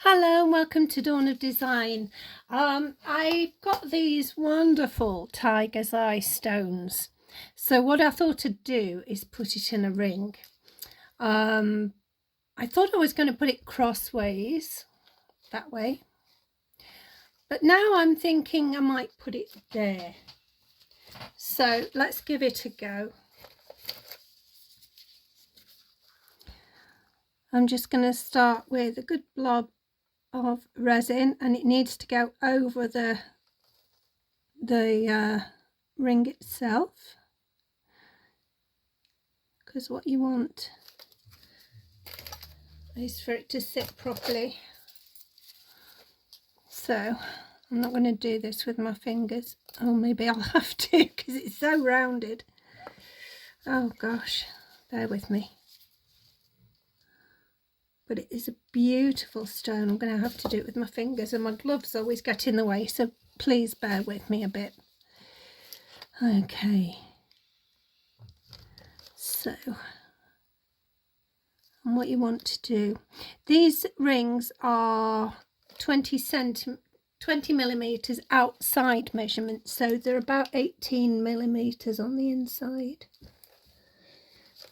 Hello and welcome to Dawn of Design. I got these wonderful tiger's eye stones. So what I thought to do is put it in a ring. I thought I was going to put it crossways, that way. But now I'm thinking I might put it there. So let's give it a go. I'm just going to start with a good blob of resin, and it needs to go over the ring itself, because what you want is for it to sit properly. So I'm not going to do this with my fingers. Oh, maybe I'll have to because it's so rounded. Oh gosh, bear with me. But it is a beautiful stone. I'm going to have to do it with my fingers, and my gloves always get in the way, so please bear with me a bit. Okay, so, and what you want to do, these rings are 20 millimeters outside measurement, so they're about 18 millimeters on the inside.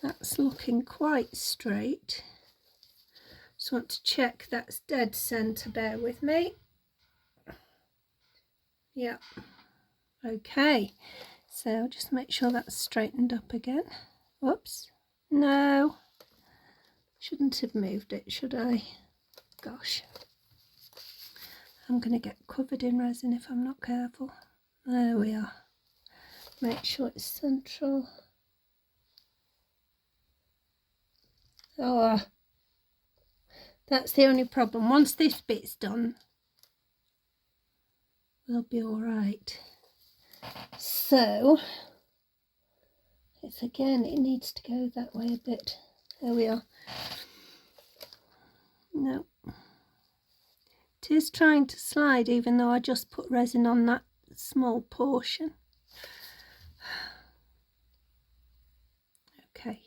That's looking quite straight. Just want to check that's dead center, bear with me. Yeah, okay, so just make sure that's straightened up again. Whoops, no, shouldn't have moved it, should I? Gosh, I'm going to get covered in resin if I'm not careful. There we are. Make sure it's central. Oh, that's the only problem. Once this bit's done, we'll be all right. So it's again, it needs to go that way a bit. There we are. No, it is trying to slide, even though I just put resin on that small portion. Okay,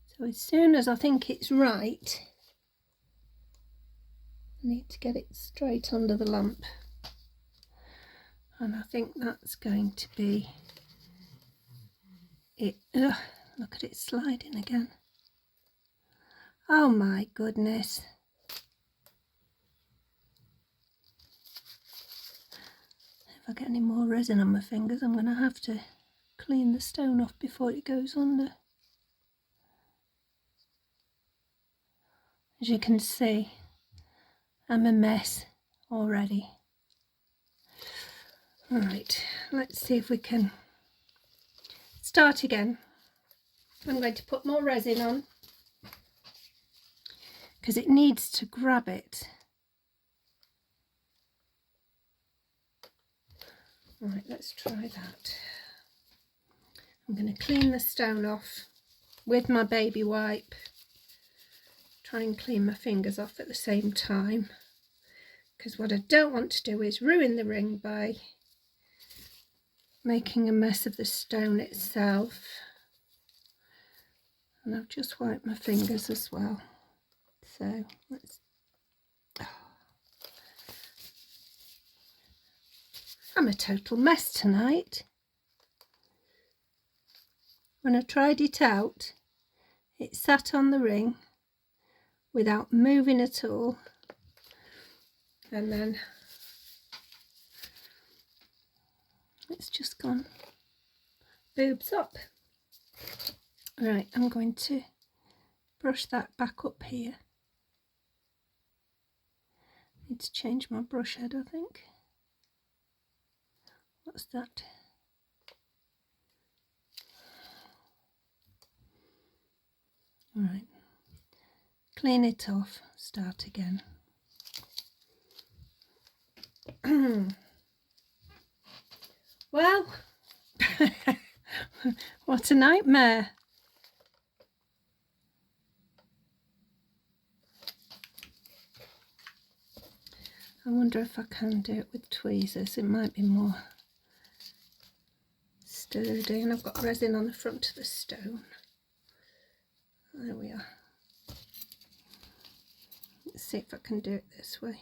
so as soon as I think it's right, I need to get it straight under the lamp, and I think that's going to be it. Ugh, look at it sliding again. Oh my goodness. If I get any more resin on my fingers, I'm going to have to clean the stone off before it goes under. As you can see, I'm a mess already. Right, let's see if we can start again. I'm going to put more resin on because it needs to grab it. Right, let's try that. I'm going to clean the stone off with my baby wipe. Try and clean my fingers off at the same time, because what I don't want to do is ruin the ring by making a mess of the stone itself. And I've just wiped my fingers as well. So let's... I'm a total mess tonight. When I tried it out, it sat on the ring without moving at all, and then it's just gone boobs up. Right, I'm going to brush that back up here. Need to change my brush head, I think. What's that? All right, clean it off, start again. Well, what a nightmare. I wonder if I can do it with tweezers. It might be more sturdy, and I've got resin on the front of the stone. There we are. see if I can do it this way.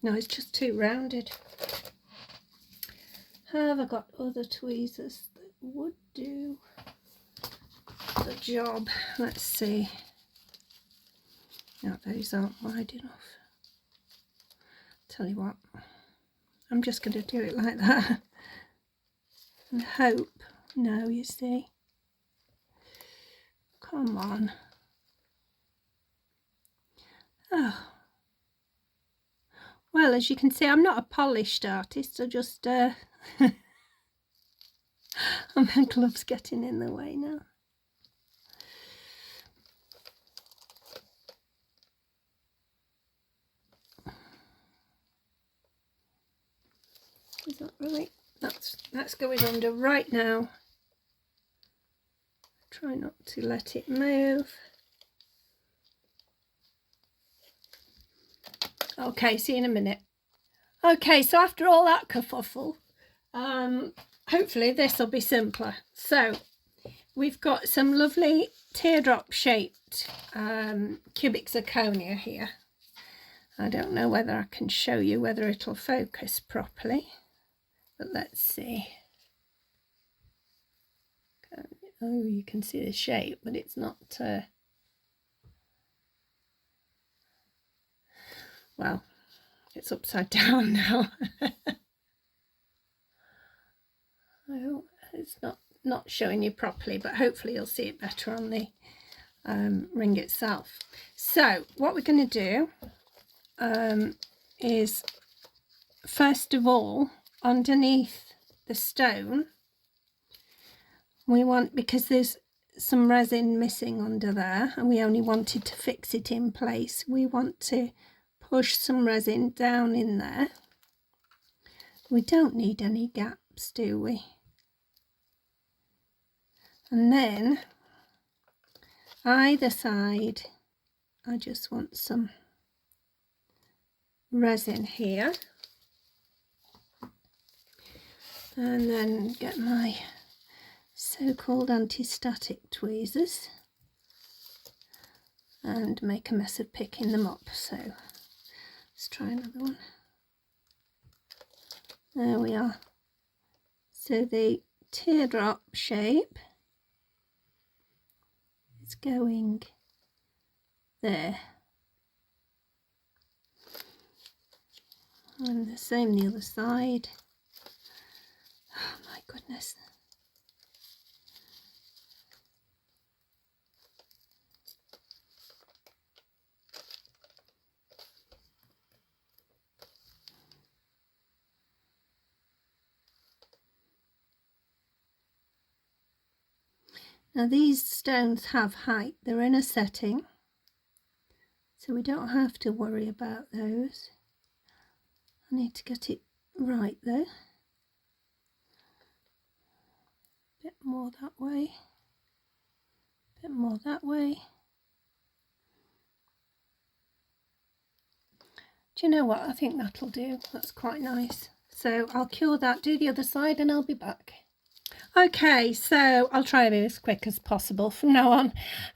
No, it's just too rounded. Have I got other tweezers that would do the job? Let's see. No, those aren't wide enough. Tell you what, I'm just going to do it like that and hope. No, you see. Come on. Oh. Well, as you can see, I'm not a polished artist. I just my gloves getting in the way now. Is that right? That's going under right now. Try not to let it move. Okay, see you in a minute. Okay, so after all that kerfuffle, hopefully this will be simpler. So we've got some lovely teardrop shaped cubic zirconia here. I don't know whether I can show you whether it'll focus properly, but let's see. Oh, you can see the shape, but it's not well, it's upside down now. It's not showing you properly, but hopefully you'll see it better on the ring itself. So what we're going to do is, first of all, underneath the stone, we want, because there's some resin missing under there and we only wanted to fix it in place, we want to push some resin down in there. We don't need any gaps, do we? And then either side, I just want some resin here, and then get my so-called anti-static tweezers and make a mess of picking them up. So let's try another one. There we are. So the teardrop shape is going there, and the same the other side. Oh my goodness. Now these stones have height, they're in a setting, so we don't have to worry about those. I need to get it right though. Bit more that way, bit more that way. Do you know what? I think that'll do. That's quite nice. So I'll cure that, do the other side, and I'll be back. Okay, so I'll try to be as quick as possible from now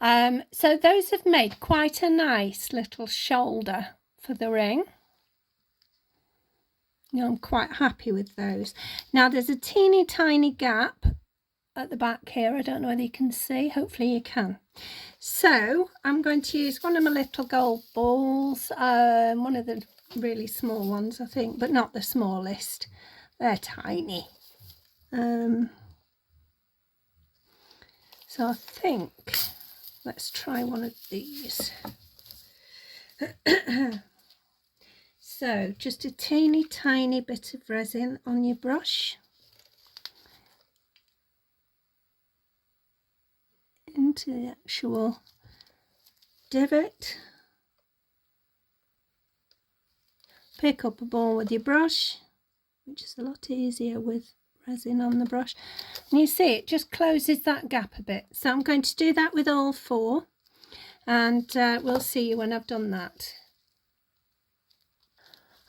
on. So those have made quite a nice little shoulder for the ring. You know, I'm quite happy with those. Now there's a teeny tiny gap at the back here. I don't know whether you can see. Hopefully you can. So I'm going to use one of my little gold balls, one of the really small ones I think, but not the smallest. They're tiny. So I think, let's try one of these. So just a teeny tiny bit of resin on your brush. Into the actual divot. Pick up a ball with your brush, which is a lot easier with resin on the brush, and you see it just closes that gap a bit. So I'm going to do that with all four, and we'll see you when I've done that.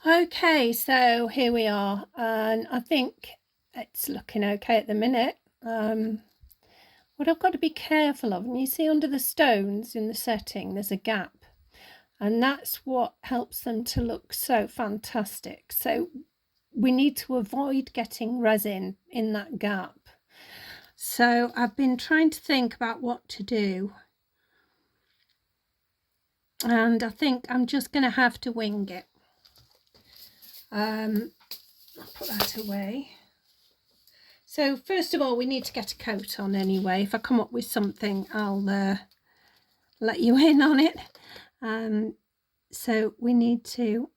Okay, so here we are, and I think it's looking okay at the minute. what I've got to be careful of, and you see under the stones in the setting there's a gap, and that's what helps them to look so fantastic. So we need to avoid getting resin in that gap. So I've been trying to think about what to do, and I think I'm just going to have to wing it. I'll put that away. So first of all, we need to get a coat on anyway. If I come up with something, I'll let you in on it. So we need to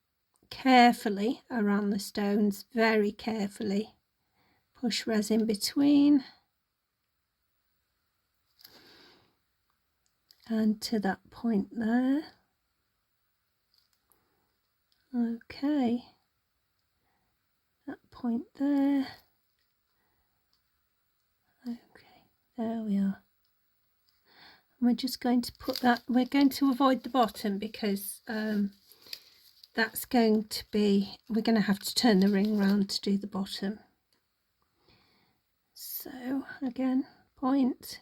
carefully around the stones, very carefully, push resin between and to that point there. Okay, that point there. Okay, there we are. We're just going to put that, we're going to avoid the bottom because that's going to be, we're going to have to turn the ring round to do the bottom. So again, point,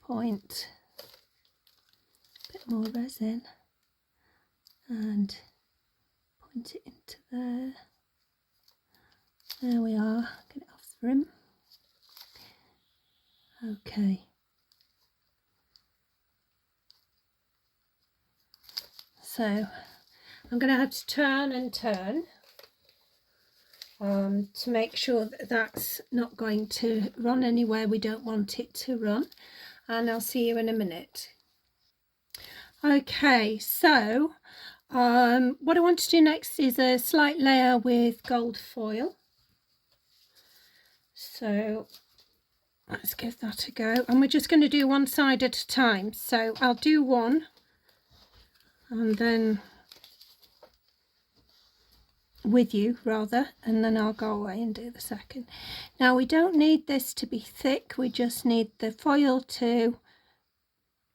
point, a bit more resin, and point it into there. There we are, get it off the rim. Okay. So I'm going to have to turn and turn to make sure that that's not going to run anywhere we don't want it to run, and I'll see you in a minute. Okay, so what I want to do next is a slight layer with gold foil. So let's give that a go, and we're just going to do one side at a time. So I'll do one and then with you rather, and then I'll go away and do the second. Now we don't need this to be thick, we just need the foil to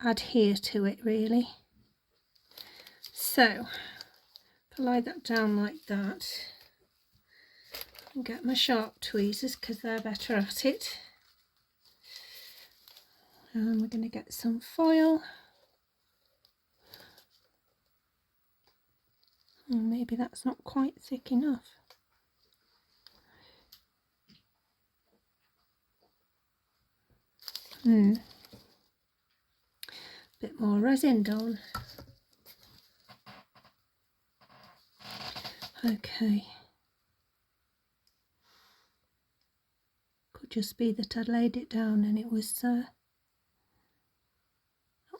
adhere to it really. So if I lie that down like that and get my sharp tweezers because they're better at it, and we're going to get some foil. Maybe that's not quite thick enough. Bit more resin done. Okay. Could just be that I laid it down and it was not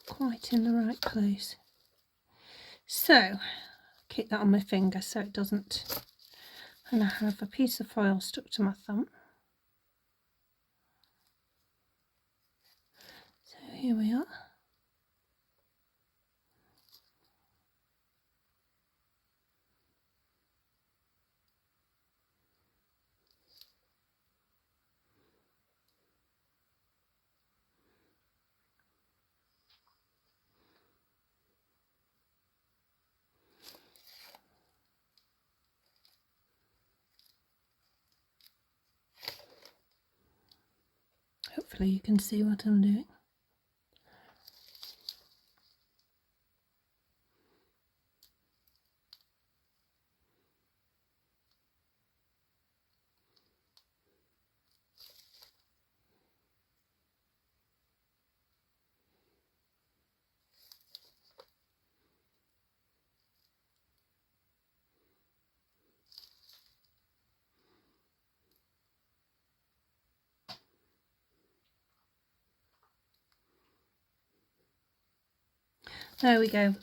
quite in the right place. So keep that on my finger so it doesn't, and I have a piece of foil stuck to my thumb. So here we are. Hopefully you can see what I'm doing. There we go.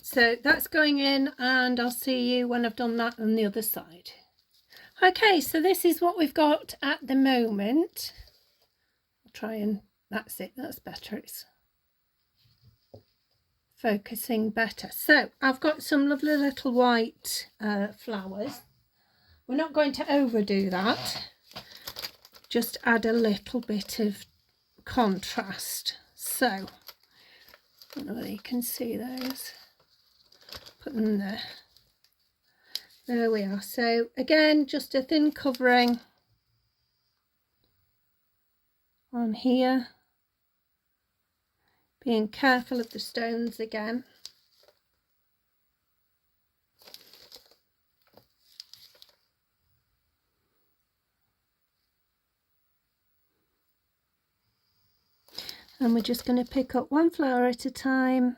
So that's going in, and I'll see you when I've done that on the other side. Okay, so this is what we've got at the moment. I'll try and, that's it, that's better. It's focusing better. So I've got some lovely little white flowers. We're not going to overdo that, just add a little bit of contrast. So I don't know whether you can see those. Put them there. There we are. So again, just a thin covering on here, being careful of the stones again. And we're just going to pick up one flower at a time.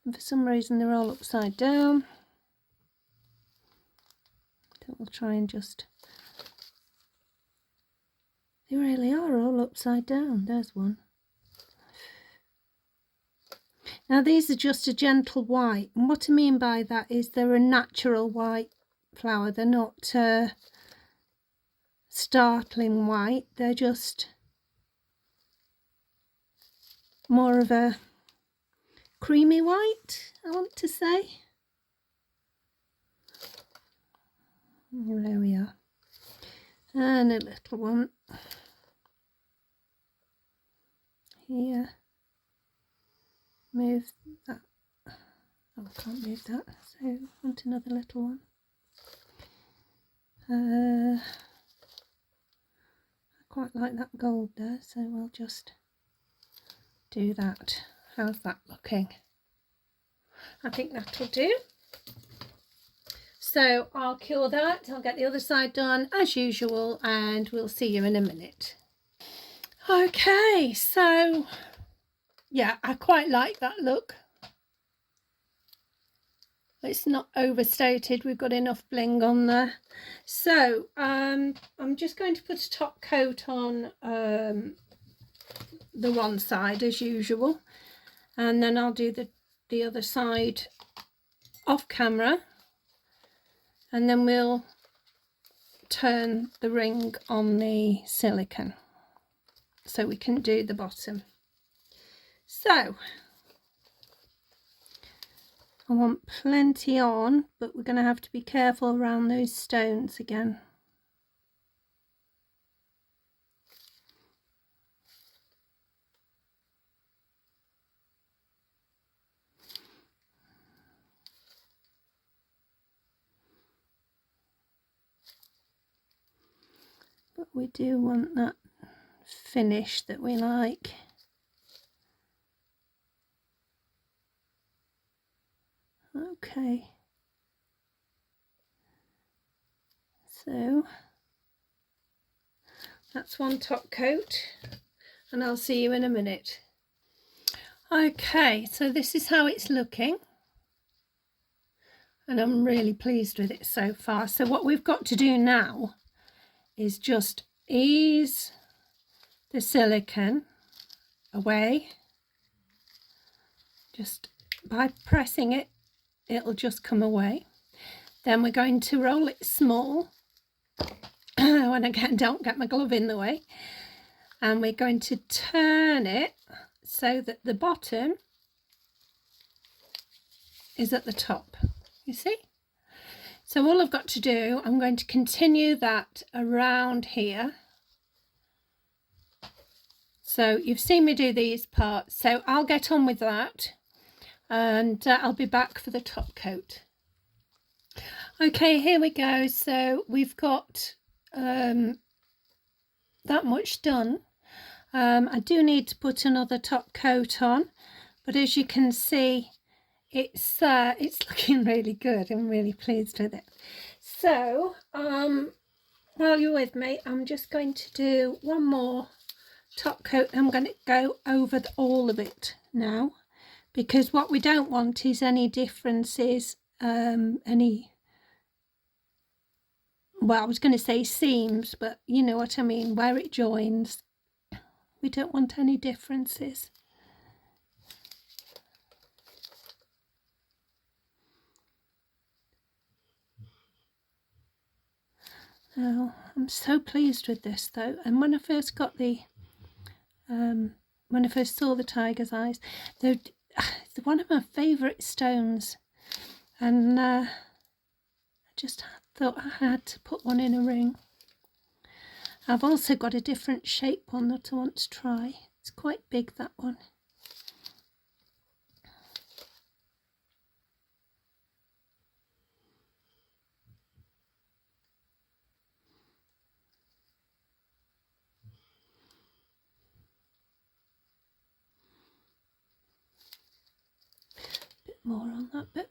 And for some reason they're all upside down. So we'll try and just... They really are all upside down. There's one. Now these are just a gentle white. And what I mean by that is they're a natural white flower. They're not startling white. They're just more of a creamy white, I want to say. There we are. And a little one here. Move that. Oh, I can't move that, so I want another little one. I quite like that gold there, so we'll just do that. How's that looking? I think that'll do. So I'll cure that, I'll get the other side done as usual, and we'll see you in a minute. Okay, so yeah, I quite like that look. It's not overstated, we've got enough bling on there. So I'm just going to put a top coat on the one side as usual, and then I'll do the other side off camera, and then we'll turn the ring on the silicone so we can do the bottom. So I want plenty on, but we're going to have to be careful around those stones again. But we do want that finish that we like. Okay. So that's one top coat, and I'll see you in a minute. Okay, so this is how it's looking, and I'm really pleased with it so far. So what we've got to do now is just ease the silicone away. Just by pressing it, it'll just come away. Then we're going to roll it small when I don't get my glove in the way, and we're going to turn it so that the bottom is at the top, you see? So all I've got to do, I'm going to continue that around here. So you've seen me do these parts, so I'll get on with that, and I'll be back for the top coat. Okay, here we go. So we've got that much done. I do need to put another top coat on, but as you can see, it's looking really good. I'm really pleased with it. So while you're with me, I'm just going to do one more top coat. I'm going to go over all of it now, because what we don't want is any differences, well, I was going to say seams, but you know what I mean, where it joins. We don't want any differences. Oh, I'm so pleased with this though. And when I first got the when I first saw the tiger's eyes, they're one of my favourite stones, and I just thought I had to put one in a ring. I've also got a different shape one that I want to try. It's quite big, that one. more on that bit.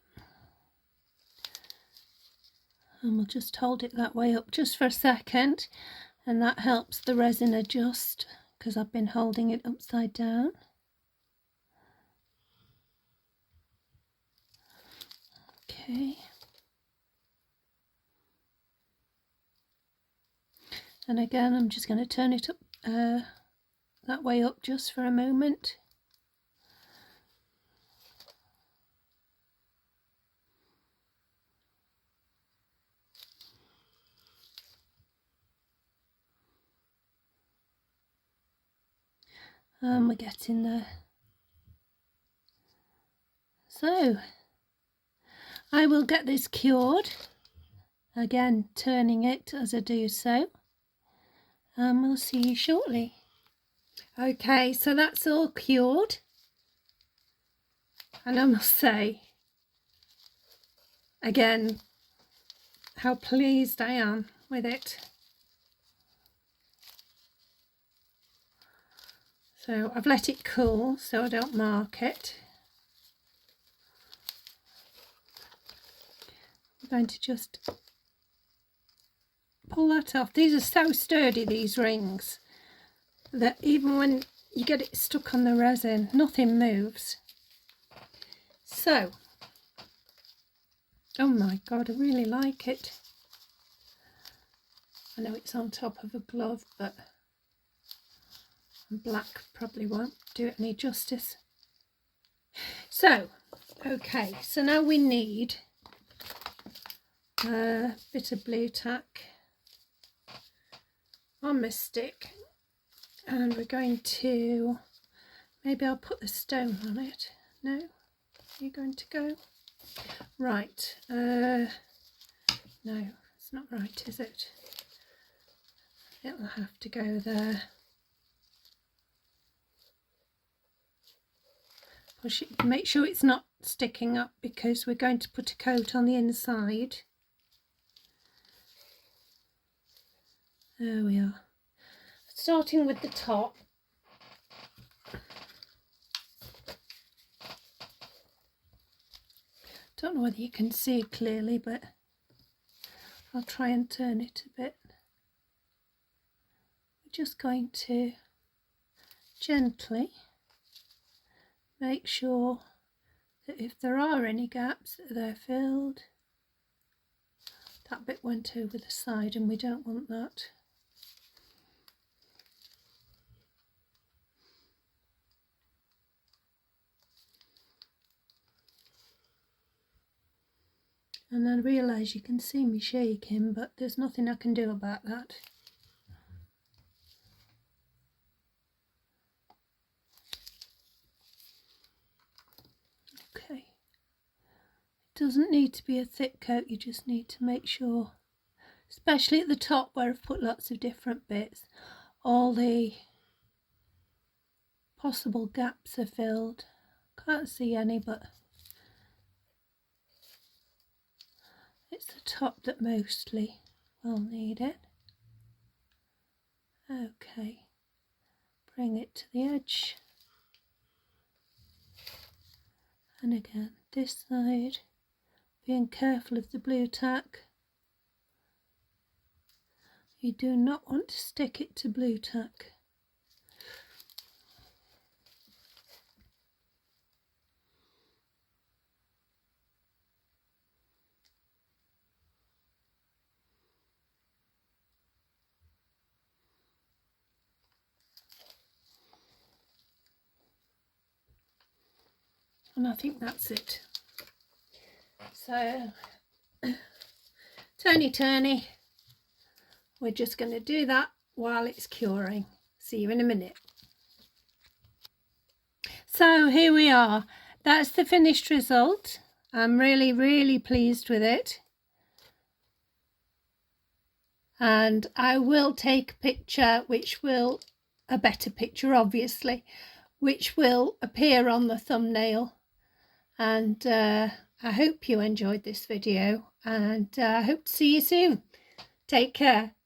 And we'll just hold it that way up just for a second, and that helps the resin adjust because I've been holding it upside down. Okay. And again, I'm just going to turn it up that way up just for a moment. And we're getting there. So I will get this cured, again turning it as I do so, and we'll see you shortly. Okay, so that's all cured, and I must say again how pleased I am with it. So I've let it cool so I don't mark it. I'm going to just pull that off. These are so sturdy, these rings, that even when you get it stuck on the resin, nothing moves. So, oh my god, I really like it. I know it's on top of a glove, but black probably won't do it any justice. So, okay, so now we need a bit of blue tack on my stick, and we're going to, maybe I'll put the stone on it. No, you're going to go right. No, it's not right, is it? It'll have to go there. Push it, make sure it's not sticking up because we're going to put a coat on the inside. There we are. Starting with the top. Don't know whether you can see it clearly, but I'll try and turn it a bit. We're just going to gently make sure that if there are any gaps, that they're filled. That bit went over the side and we don't want that. And I realise you can see me shaking, but there's nothing I can do about that. Okay. It doesn't need to be a thick coat, you just need to make sure, especially at the top where I've put lots of different bits, all the possible gaps are filled. Can't see any, but it's the top that mostly will need it. Okay, bring it to the edge. And again, this side, being careful of the blue tack. You do not want to stick it to blue tack. And I think that's it. So, turny, we're just going to do that while it's curing. See you in a minute. So here we are. That's the finished result. I'm really pleased with it. And I will take a picture, a better picture obviously, which will appear on the thumbnail. And I hope you enjoyed this video, and I hope to see you soon. Take care.